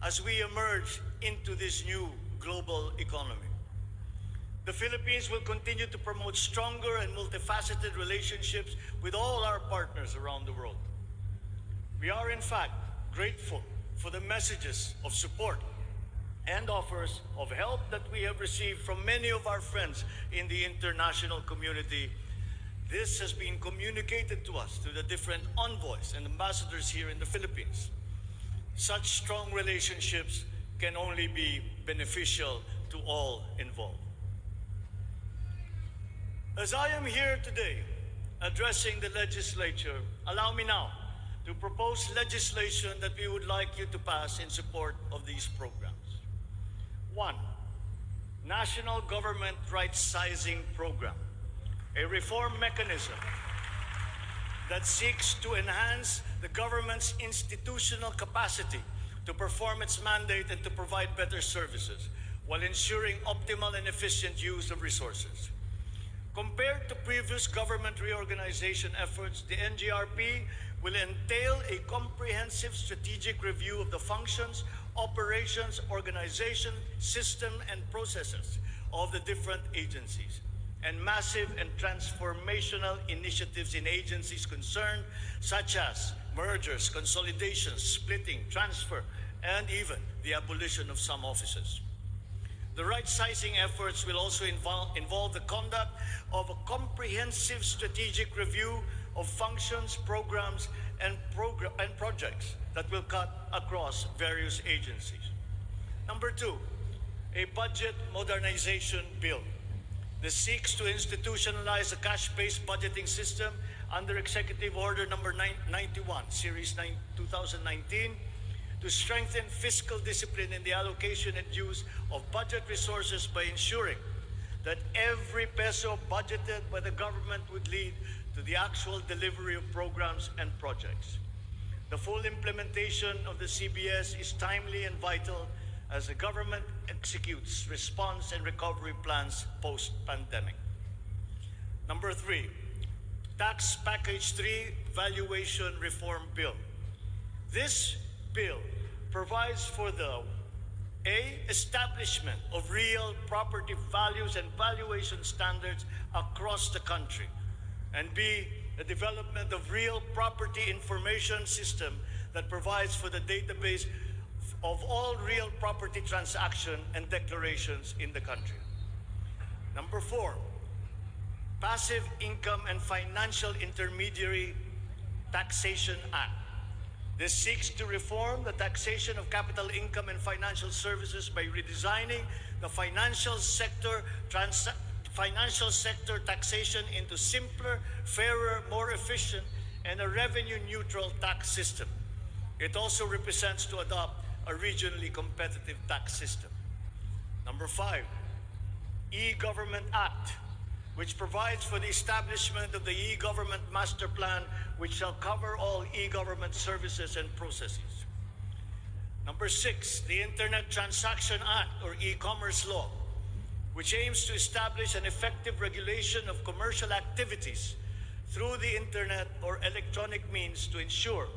as we emerge into this new global economy. The Philippines will continue to promote stronger and multifaceted relationships with all our partners around the world. We are, in fact, grateful for the messages of support and offers of help that we have received from many of our friends in the international community. This has been communicated to us through the different envoys and ambassadors here in the Philippines. Such strong relationships can only be beneficial to all involved. As I am here today addressing the legislature, allow me now to propose legislation that we would like you to pass in support of these programs. 1. National Government Right-Sizing Program, a reform mechanism that seeks to enhance the government's institutional capacity to perform its mandate and to provide better services while ensuring optimal and efficient use of resources. Compared to previous government reorganization efforts, the NGRP will entail a comprehensive strategic review of the functions, operations, organization, system, and processes of the different agencies, and massive and transformational initiatives in agencies concerned, such as mergers, consolidations, splitting, transfer, and even the abolition of some offices. The right-sizing efforts will also involve the conduct of a comprehensive strategic review of functions, programs, and projects that will cut across various agencies. Number 2, a budget modernization bill. This seeks to institutionalize a cash-based budgeting system under Executive Order Number 91, Series 2019, to strengthen fiscal discipline in the allocation and use of budget resources by ensuring that every peso budgeted by the government would lead to the actual delivery of programs and projects. The full implementation of the CBS is timely and vital as the government executes response and recovery plans post-pandemic. Number 3, Tax Package 3 Valuation Reform Bill. This bill provides for the establishment of real property values and valuation standards across the country, and B, the development of real property information system that provides for the database of all real property transaction and declarations in the country. Number 4, Passive Income and Financial Intermediary Taxation Act. This seeks to reform the taxation of capital income and financial services by redesigning the financial sector taxation into simpler, fairer, more efficient, and a revenue-neutral tax system. It also represents to adopt a regionally competitive tax system. Number 5, E-Government Act, which provides for the establishment of the E-Government Master Plan, which shall cover all e-government services and processes. Number 6, the Internet Transaction Act, or e-commerce law, which aims to establish an effective regulation of commercial activities through the Internet or electronic means to ensure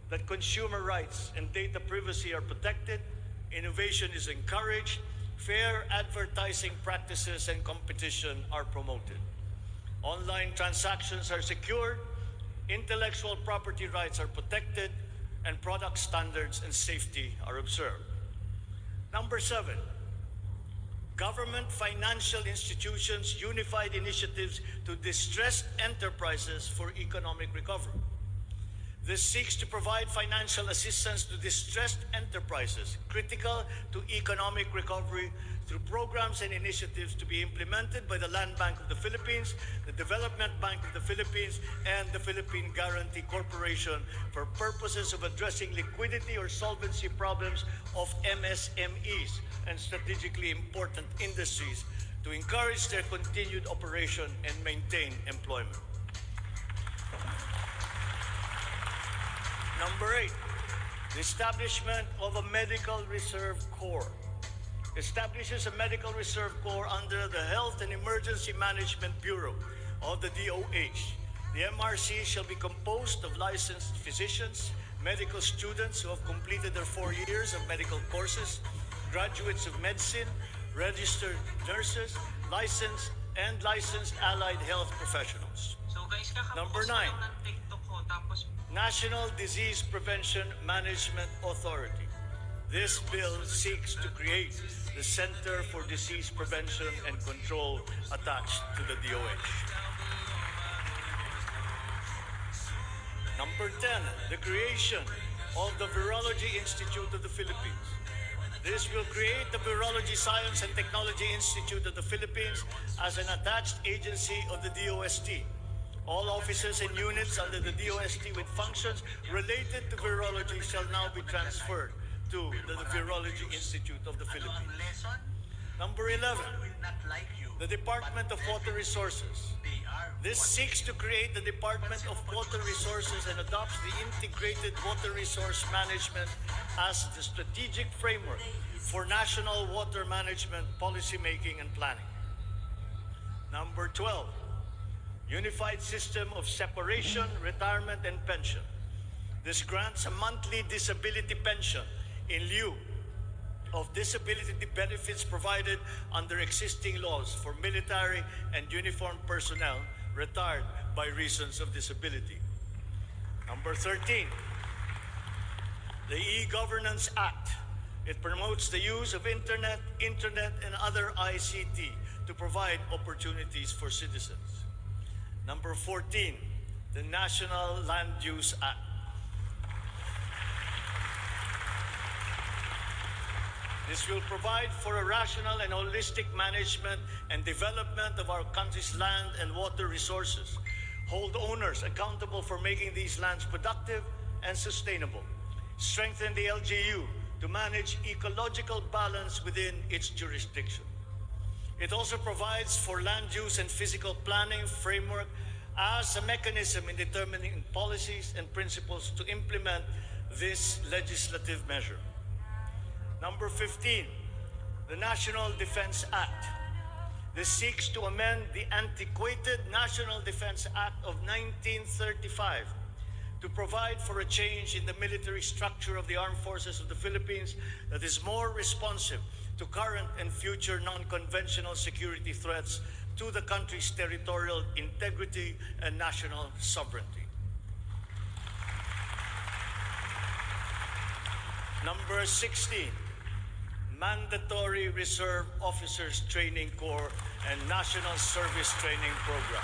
that consumer rights and data privacy are protected, innovation is encouraged, fair advertising practices and competition are promoted. Online transactions are secured, intellectual property rights are protected, and product standards and safety are observed. Number 7, Government Financial Institutions Unified Initiatives to Distressed Enterprises for Economic Recovery. This seeks to provide financial assistance to distressed enterprises critical to economic recovery through programs and initiatives to be implemented by the Land Bank of the Philippines, the Development Bank of the Philippines, and the Philippine Guarantee Corporation for purposes of addressing liquidity or solvency problems of MSMEs and strategically important industries to encourage their continued operation and maintain employment. Number 8, the establishment of a Medical Reserve Corps. Establishes a Medical Reserve Corps under the Health and Emergency Management Bureau of the DOH. The MRC shall be composed of licensed physicians, medical students who have completed their 4 years of medical courses, graduates of medicine, registered nurses, licensed allied health professionals.
So guys,
Number
kakapos ko
9.
lang ng TikTok ko, tapos
National Disease Prevention Management Authority. This bill seeks to create the Center for Disease Prevention and Control attached to the DOH. Number 10, the creation of the Virology Institute of the Philippines. This will create the Virology Science and Technology Institute of the Philippines as an attached agency of the DOST. All offices and units under the DOST with functions related to virology shall now be transferred to the Virology Institute of the Philippines. Number 11, the Department of Water Resources. This seeks to create the Department of Water Resources and adopts the Integrated Water Resource Management as the strategic framework for national water management, policy making, and planning. Number 12, Unified System of Separation, Retirement, and Pension. This grants a monthly disability pension in lieu of disability benefits provided under existing laws for military and uniformed personnel retired by reasons of disability. Number 13, the E-Governance Act. It promotes the use of internet, and other ICT to provide opportunities for citizens. Number 14, the National Land Use Act. This will provide for a rational and holistic management and development of our country's land and water resources, hold owners accountable for making these lands productive and sustainable, strengthen the LGU to manage ecological balance within its jurisdiction. It also provides for land use and physical planning framework as a mechanism in determining policies and principles to implement this legislative measure. Number 15, the National Defense Act. This seeks to amend the antiquated National Defense Act of 1935 to provide for a change in the military structure of the armed forces of the Philippines that is more responsive to current and future non-conventional security threats to the country's territorial integrity and national sovereignty. Number 16, Mandatory Reserve Officers Training Corps and National Service Training Program.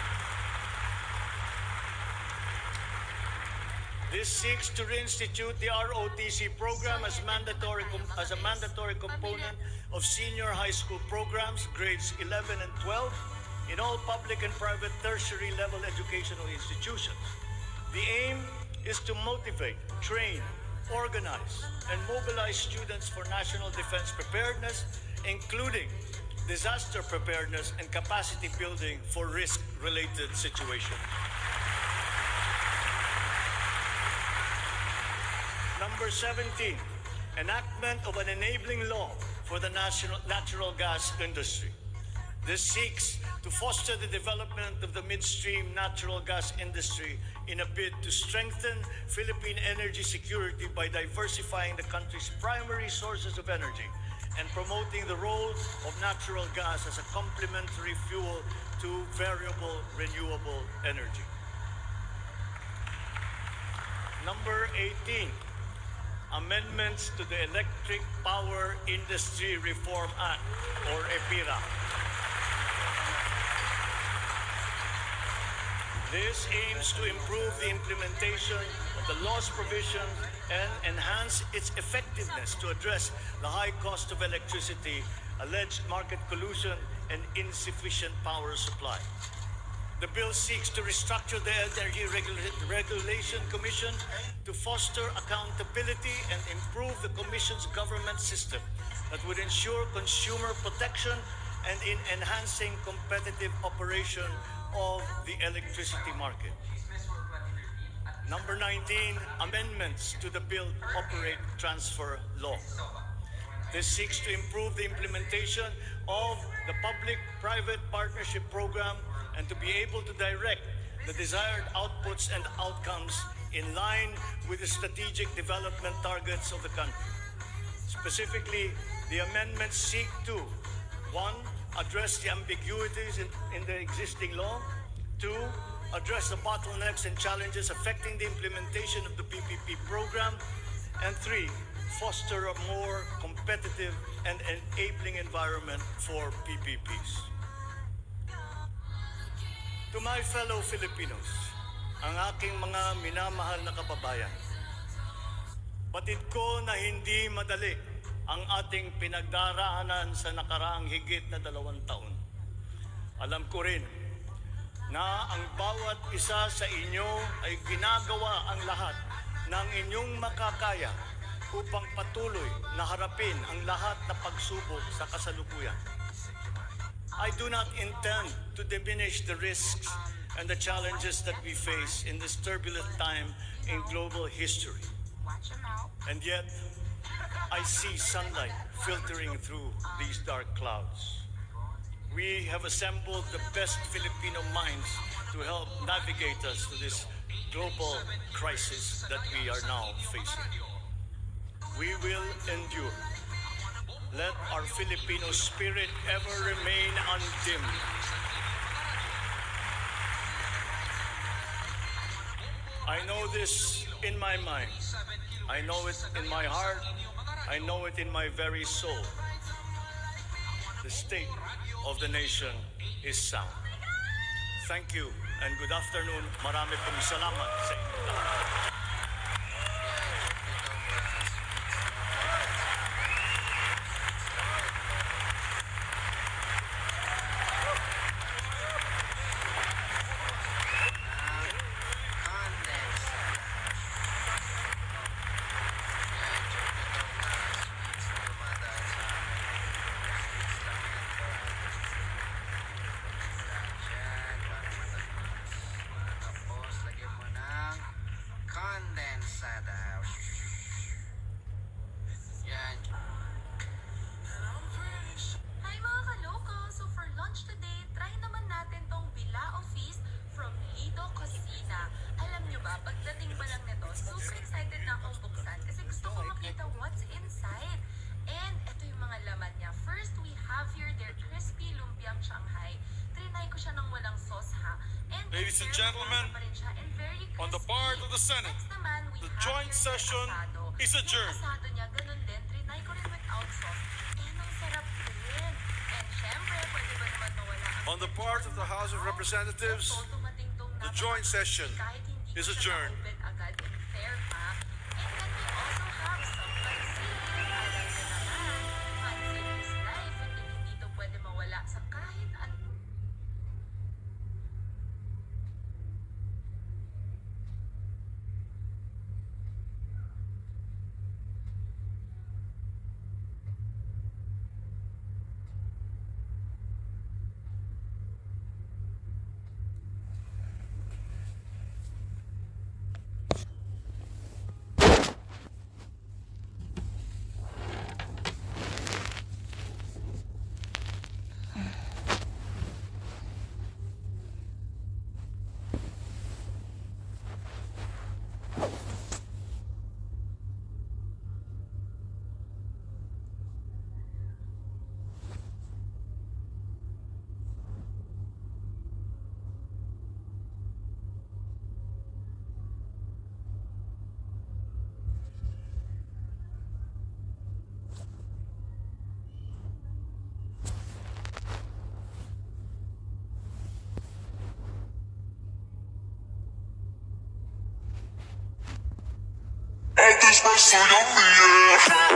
This seeks to reinstitute the ROTC program as a mandatory component of senior high school programs, grades 11 and 12, in all public and private tertiary level educational institutions. The aim is to motivate, train, organize, and mobilize students for national defense preparedness, including disaster preparedness and capacity building for risk-related situations. Number 17, enactment of an enabling law for the natural gas industry. This seeks to foster the development of the midstream natural gas industry in a bid to strengthen Philippine energy security by diversifying the country's primary sources of energy and promoting the role of natural gas as a complementary fuel to variable renewable energy. Number 18, amendments to the Electric Power Industry Reform Act, or EPIRA. This aims to improve the implementation of the law's provisions and enhance its effectiveness to address the high cost of electricity, alleged market collusion, and insufficient power supply. The bill seeks to restructure the Energy Regulation Commission to foster accountability and improve the Commission's government system that would ensure consumer protection and in enhancing competitive operation of the electricity market. Number 19, amendments to the Build, Operate, Transfer Law. This seeks to improve the implementation of the public-private partnership program and to be able to direct the desired outputs and outcomes in line with the strategic development targets of the country. Specifically, the amendments seek to: 1. Address the ambiguities in the existing law. 2. Address the bottlenecks and challenges affecting the implementation of the PPP program. And 3. Foster a more competitive and enabling environment for PPPs. To my fellow Filipinos, ang aking mga minamahal na kababayan, batid ko na hindi madali ang ating pinagdaraanan sa nakaraang higit na 2 taon. Alam ko rin na ang bawat isa sa inyo ay ginagawa ang lahat ng inyong makakaya upang patuloy na harapin ang lahat na pagsubok sa kasalukuyan. I do not intend to diminish the risks and the challenges that we face in this turbulent time in global history. And yet, I see sunlight filtering through these dark clouds. We have assembled the best Filipino minds to help navigate us to this global crisis that we are now facing. We will endure. Let our Filipino spirit ever remain undimmed. I know this in my mind. I know it in my heart. I know it in my very soul. The state of the nation is sound. Thank you and good afternoon. Marami pong salamat sa inyo lahat.
Ladies and gentlemen, on the part of the Senate, the joint session is adjourned. On the part of the House of Representatives, the joint session is adjourned.
This was so yummy, yeah.